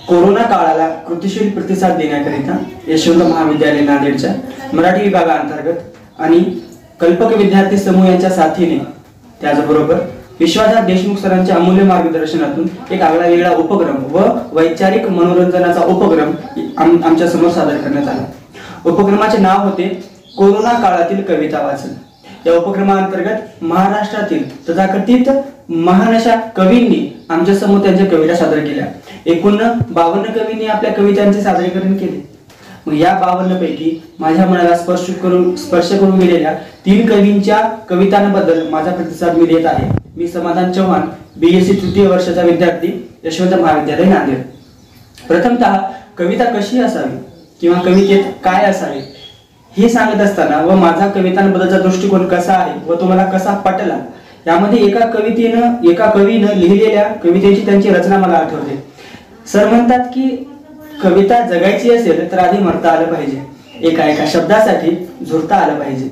Corona काळाला कृतिशील प्रतिसाद देण्याकरिता यशवंत महाविद्यालय नांदेडच्या मराठी विभागाअंतर्गत आणि कल्पक विद्यार्थी समूह यांच्या साथीने त्याचबरोबर विश्वासराव देशमुख सरांच्या अमूल्य मार्गदर्शनातून एक आगळा वेगळा उपक्रम व वैचारिक मनोरंजनाचा उपक्रम आमच्या समोर सादर करण्यात आला। उपक्रमाचे नाव होते कोरोना काळातील कविता वाचन। या उपक्रमाअंतर्गत महाराष्ट्रातील तथाकथित महान अशा कवींनी आमच्या समोर त्यांच्या कविता सादर केल्या। एकूण 52 कवींनी आपल्या कवितांचे सादरीकरण केले। मग या 52 पैकी माझ्या मनाला स्पर्श करून गेलेल्या 3 कवींच्या कवितांबद्दल माझा प्रतिसाद मी देत आहे। मी समाधान चव्हाण, बीएससी तृतीय वर्षाचा विद्यार्थी, यशवंत महाविद्यालय नांदेड। प्रथमतः कविता कशी असावी किंवा कवितेत काय असावे हे सांगत असताना व माझा कवितांबद्दलचा दृष्टिकोन कसा आहे व तो मला कसा पटला यामध्ये एका कवीनं लिहिलेल्या कवितेची त्यांची रचना मला आठवते। सर म्हणतात की कविता जगायची असेल तर आधी मरता आलं पाहिजे, एका शब्दासाठी झुरता आलं पाहिजे,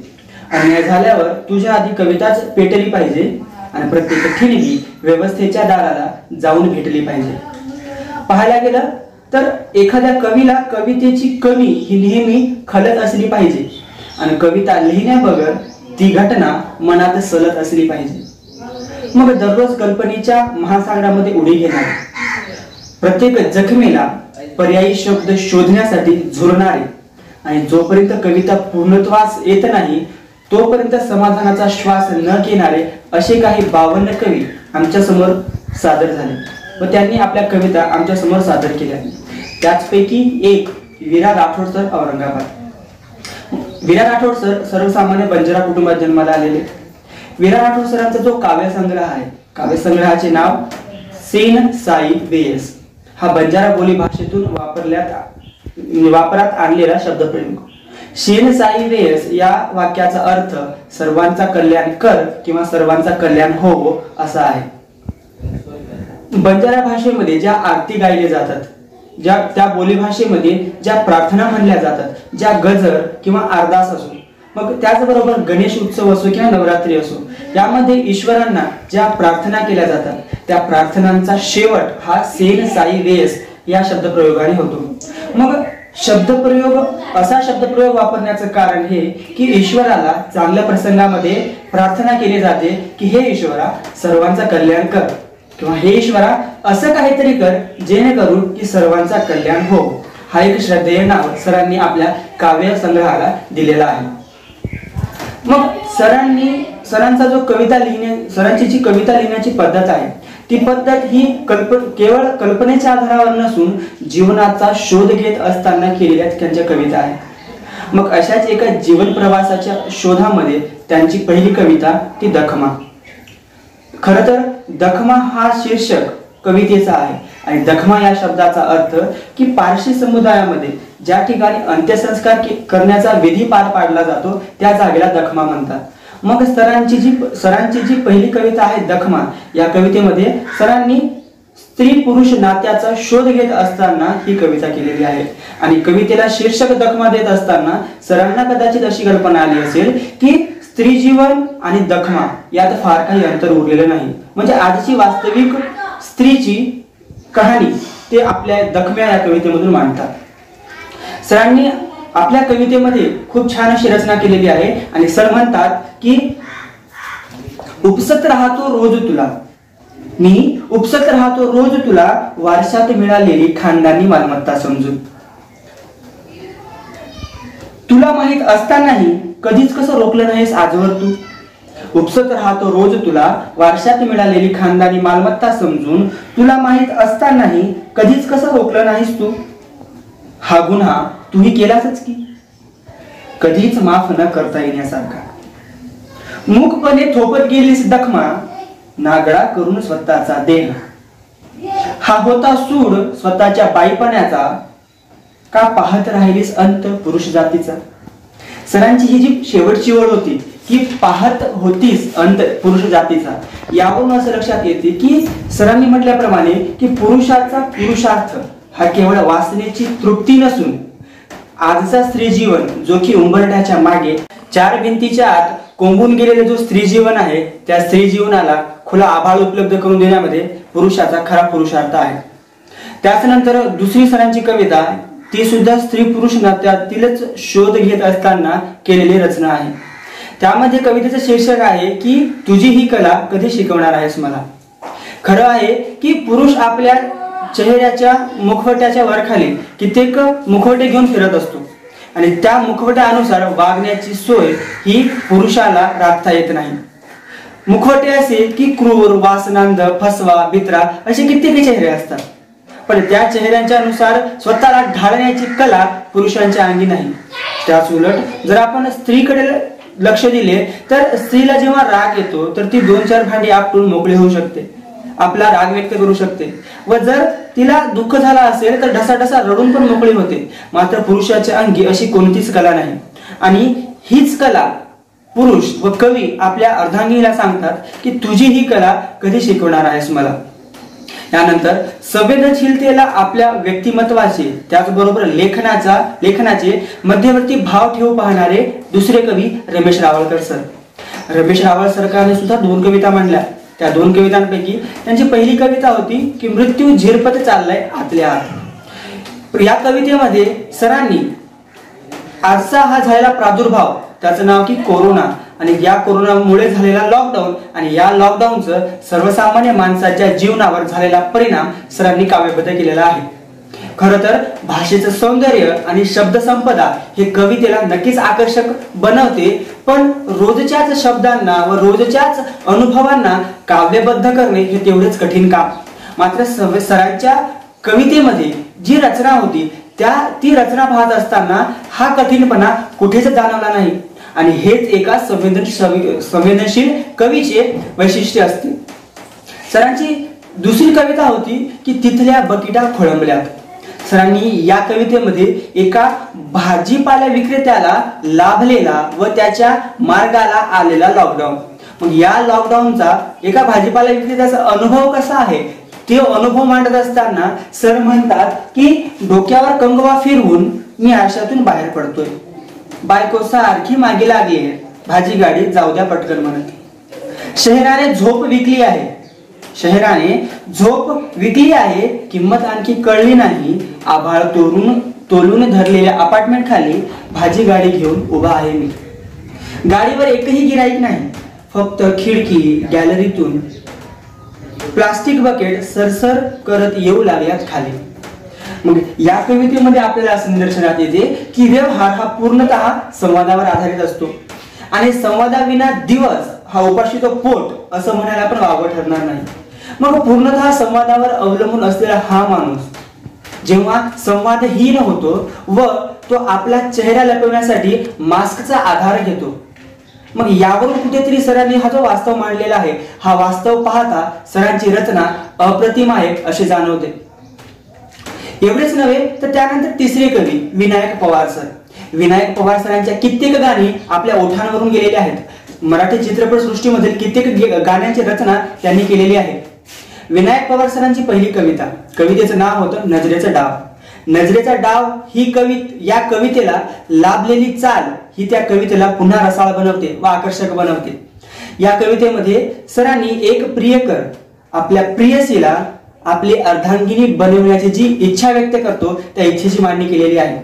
अन्याय झाल्यावर तुझ्या आधी कविताच पेटली पाहिजे आणि प्रत्येक ठिणगी व्यवस्थेच्या दाराला जाऊन भेटली पाहिजे। पाहायला गेलं तर एखाद्या कवीला कवितेची कमी ही नेहमी खलत असली पाहिजे आणि कविता लिहिण्याबगर ती घटना मनात सलत असली पाहिजे। मग दररोज कल्पनेच्या महासागरामध्ये उडी घेणारे, प्रत्येक जखमेला पर्यायी शब्द शोधण्यासाठी झुरणारे आणि जोपर्यंत कविता पूर्णत्वास येत नाही तोपर्यंत समाधानाचा श्वास न घेणारे असे काही 52 कवी आमच्या समोर सादर झाले व त्यांनी आपल्या कविता आमच्या समोर सादर केल्या। त्याचपैकी एक वीरा राठोड सर, औरंगाबाद। वीरा राठोड सर सर्वसामान्य बंजारा कुटुंबात जन्माला आलेले। वीरा राठोड सरांचा जो काव्यसंग्रह आहे, काव्यसंग्रहाचे नाव सेन साई वेयस, हा बंजारा बोली भाषेतून वापरात आणलेला शब्दप्रयोग। शेन साई वेयस या वाक्याचा अर्थ सर्वांचा कल्याण कर किंवा सर्वांचा कल्याण हो असा आहे। बंजारा भाषेमध्ये ज्या आरती गायले जातात, त्या बोली भाषेमध्ये ज्या प्रार्थना म्हणल्या जातात, ज्या गजर किंवा अरदास असो, मग त्याचबरोबर गणेश उत्सव असो किंवा नवरात्री असो, यामध्ये ईश्वरांना ज्या प्रार्थना केल्या जातात त्या प्रार्थनांचा शेवट हा सेन साई वेयस या शब्दप्रयोगाने होतो। मग असा शब्दप्रयोग वापरण्याचं कारण हे की ईश्वराला चांगल्या प्रसंगामध्ये प्रार्थना केली जाते की हे ईश्वरा सर्वांचा कल्याण कर किंवा हे ईश्वरा असं काहीतरी कर जेणेकरून की सर्वांचा कल्याण हो। हा एक श्रद्धेय नाव सरांनी आपल्या काव्य संग्रहाला दिलेला आहे। मग सरांची जी कविता लिहिण्याची पद्धत आहे ती पद्धत ही केवळ कल्पनेच्या आधारावर नसून जीवनाचा शोध घेत असताना केलेल्या त्यांच्या कविता आहेत। मग अशाच एका जीवन प्रवासाच्या शोधामध्ये त्यांची पहिली कविता ती दखमा। खरं तर दखमा हा शीर्षक कवितेचा आहे आणि दखमा या शब्दाचा अर्थ की पारशी समुदायामध्ये ज्या ठिकाणी अंत्यसंस्कार करण्याचा विधी पार पाडला जातो त्या जागेला दखमा म्हणतात। मग सरांची जी पहिली कविता आहे दखमा, या कवितेमध्ये सरांनी स्त्री पुरुष नात्याचा शोध घेत असताना ही कविता केलेली आहे आणि कवितेला शीर्षक दखमा देत असताना सरांना कदाचित अशी कल्पना आली असेल की स्त्री जीवन आणि दखमा यात फार काही अंतर उरलेलं नाही, म्हणजे आजची वास्तविक स्त्रीची कहाणी ते आपल्या दखम्या या कवितेमधून मांडतात। सरांनी आपल्या कवितेमध्ये खूप छान अशी रचना केलेली आहे आणि सर म्हणतात की उपसत राहतो रोज तुला, मी उपसत राहतो रोज तुला वारशात मिळालेली खानदानी मालमत्ता समजून, तुला माहित असतानाही कधीच कसं रोखलं नाहीस आजवर तू, उपसत राहतो रोज तुला वारशात मिळालेली खानदानी मालमत्ता समजून, तुला माहित असतानाही कधीच कसं रोखलं नाहीस तू, हा गुन्हा तूही केलासच की कधीच माफ न करता येण्यासारखा, मूकपणे थोपत गेलीस दखमा नागडा करून स्वतःचा देह, हा होता सूड स्वतःच्या बाईपणाचा का पाहत राहिलीस अंत पुरुष जातीचा। सरांची ही जी शेवटची ओळ होती की पाहत होतीस अंत पुरुष जातीचा, यावरून असं लक्षात येते की सरांनी म्हटल्याप्रमाणे की पुरुषाचा पुरुषार्थ हा केवळ वासनेची तृप्ती नसून आजचा स्त्री जीवन जो की उंबरठ्याच्या मागे 4 भिंतीच्या आत कोंबून गेलेले जो स्त्री जीवन आहे त्या स्त्री जीवनाला खुला आभाळ उपलब्ध करून देण्यामध्ये पुरुषाचा खरा पुरुषार्थ आहे। त्याच्यानंतर दुसरी सरांची कविता, ती सुद्धा स्त्री पुरुष नात्यातीलच शोध घेत असताना केलेली रचना आहे. त्यामध्ये कवितेचं शीर्षक आहे की तुझी ही कला कधी शिकवणार आहेस मला. खरं आहे की पुरुष आपल्या चेहऱ्याच्या मुखवट्याच्या वरखाली कित्येक मुखवटे घेऊन फिरत असतो आणि त्या मुखवट्यानुसार वागण्याची सोय ही पुरुषाला राखता येत नाही. मुखवटे असे की क्रूर, वासनांध, फसवा, बित्रा असे कित्येक चेहरे असतात, पण त्या चेहऱ्यांच्या अनुसार स्वतःला ढाळण्याची कला पुरुषांच्या अंगी नाही. त्याच उलट जर आपण स्त्रीकडे लक्ष दिले तर स्त्रीला जेव्हा राग येतो तर ती 2-4 भांडी आपटून मोकळी होऊ शकते, आपला राग व्यक्त करू शकते, व जर तिला दुःख झाला असेल तर ढसाढसा रडून पण मोकळी होते. मात्र पुरुषाच्या अंगी अशी कोणतीच कला नाही आणि हीच कला पुरुष व कवी आपल्या अर्धांगिनीला सांगतात की तुझी ही कला कधी शिकवणार आहेस मला. त्यानंतर संवेदनशीलतेला आपल्या व्यक्तिमत्वाचे त्याचबरोबर लेखनाचे मध्यवर्ती भाव ठेवू पाहणारे दुसरे कवी रमेश रावळकर सर. रमेश रावळ सरकारने सुद्धा 2 कविता मांडल्या. त्या 2 कवितांपैकी त्यांची पहिली कविता होती की मृत्यू झिरपत चाललाय आतल्या आत. या कवितेमध्ये सरांनी आजचा हा झालेला प्रादुर्भाव, त्याचं नाव की कोरोना, आणि या कोरोनामुळे झालेला लॉकडाऊन आणि या लॉकडाऊनचं सर्वसामान्य माणसाच्या जीवनावर झालेला परिणाम सरांनी काव्यबद्ध केलेला आहे. खरं तर भाषेचं सौंदर्य आणि शब्दसंपदा हे कवितेला नक्कीच आकर्षक बनवते, पण रोजच्याच शब्दांना व रोजच्याच अनुभवांना काव्यबद्ध करणे हे तेवढेच कठीण काम. मात्र सरांच्या कवितेमध्ये जी रचना होती ती रचना पाहत असताना हा कठीणपणा कुठेच जाणवला नाही आणि हेच एका संवेदनशील कवीचे वैशिष्ट्य असते. सरांची दुसरी कविता होती की तिथल्या बकिटा खोळंबल्यात. सरांनी या कवितेमध्ये एका भाजीपाला विक्रेत्याला लाभलेला व त्याच्या मार्गाला आलेला लॉकडाऊन, मग या लॉकडाऊनचा एका भाजीपाला विक्रेत्याचा अनुभव कसा आहे ते अनुभव मांडत असताना सर म्हणतात की डोक्यावर कंगवा फिरवून मी आरशातून बाहेर पडतोय, बायको सारखी मागे लागली, भाजी गाडी जाऊ द्या पटकन म्हणत. शहराने झोप विकली आहे, किंमत आणखी कळली नाही, आभाळ तोलून धरलेल्या अपार्टमेंट खाली भाजी गाडी घेऊन उभा आहे मी. गाडीवर एकही गिराईक नाही, फक्त खिडकी गॅलरीतून प्लास्टिक बकेट सरसर करत येऊ लागल्यात खाली. मग या कवितेमध्ये आपल्याला असं निदर्शनात येते की व्यवहार हा पूर्णतः संवादावर आधारित असतो आणि संवादाविना दिवस हा उपाशी तो पोट असं म्हणायला पण वावगं ठरणार नाही. मग पूर्णतः संवादावर अवलंबून असलेला हा माणूस जेव्हा संवादहीन होतो व तो आपला चेहरा लपवण्यासाठी मास्कचा आधार घेतो, मग यावरून कुठेतरी सरांनी हा जो वास्तव मांडलेला आहे हा वास्तव पाहता सरांची रचना अप्रतिम आहे असे जाणवते. एवढेच नव्हे तर त्यानंतर तिसरे कवी विनायक पवार सर. विनायक पवार सरांच्या कित्येक गाणी आपल्या ओठांवरून गेलेली आहेत. मराठी चित्रपट सृष्टीमधील कित्येक गाण्यांची रचना त्यांनी केलेली आहे. विनायक पवार सरांची पहिली कविता, कवितेचं नाव होतं नजरेचा डाव. नजरेचा डाव ही या कवितेला लाभलेली चाल ही त्या कवितेला पुन्हा रसाळ बनवते व आकर्षक बनवते. या कवितेमध्ये सरांनी एक प्रियकर आपल्या प्रियसीला आपली अर्धांगिनी बनवण्याची जी इच्छा व्यक्त करतो त्या इच्छेची मांडणी केलेली आहे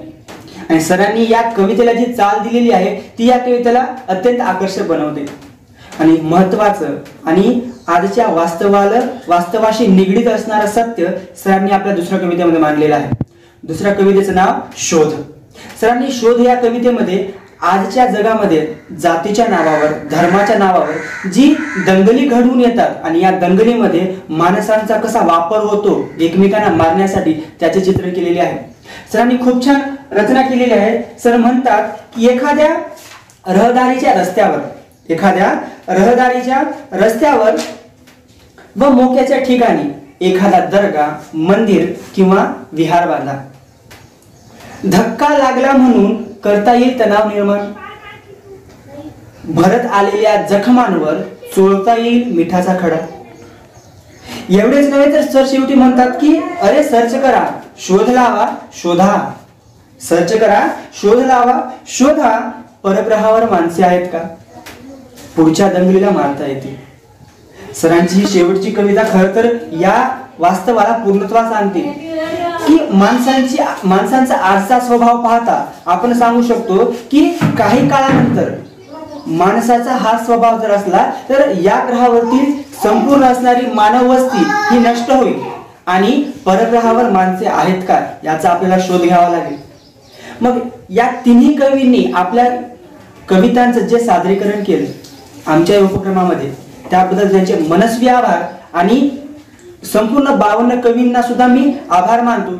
आणि सरांनी या कवितेला जी चाल दिलेली आहे ती या कवितेला अत्यंत आकर्षक बनवते. आणि महत्वाचं आणि आजच्या वास्तवाशी निगडीत असणारं सत्य सरांनी आपल्या दुसऱ्या कवितेमध्ये मांडलेलं आहे. दुसऱ्या कवितेचं नाव शोध. सरांनी शोध या कवितेमध्ये आजच्या जगामध्ये जातीच्या नावावर, धर्माच्या नावावर जी दंगली घडवून येतात आणि या दंगलीमध्ये माणसांचा कसा वापर होतो एकमेकांना मारण्यासाठी त्याचे चित्रण केलेले आहे. सरांनी खूप छान रचना केलेली आहे. सर म्हणतात की एखाद्या रहदारीच्या रस्त्यावर व मोक्याच्या ठिकाणी एखादा दर्गा, मंदिर किंवा विहार बांधा. धक्का लागला म्हणून करता येईल तणाव निर्माण, भरत आलेल्या जखमांवर चोळता येईल मिठाचा खडा. एवढेच नव्हे तर सर शेवटी म्हणतात की अरे सर्च करा, शोध लावा, शोधा. सर्च करा, शोध लावा, शोधा. परग्रहावर माणसे आहेत का? पुढच्या दंगलीला मारता येते. सरांची शेवटची कविता खरं तर या वास्तवाला पूर्णत्वास आणते. की माणसांचा आजचा स्वभाव पाहता आपण सांगू शकतो की काही काळानंतर माणसाचा हा स्वभाव जर असला तर या ग्रहावरती संपूर्ण असणारी मानव वस्ती ही नष्ट होईल आणि परग्रहावर माणसे आहेत का याचा आपल्याला शोध घ्यावा लागेल. मग या तिन्ही कवींनी आपल्या कवितांचं जे सादरीकरण केलं आमच्या उपक्रमामध्ये त्याबद्दल त्यांचे मनस्वी आभार आणि संपूर्ण 52 कवींना सुद्धा मी आभार मानतो.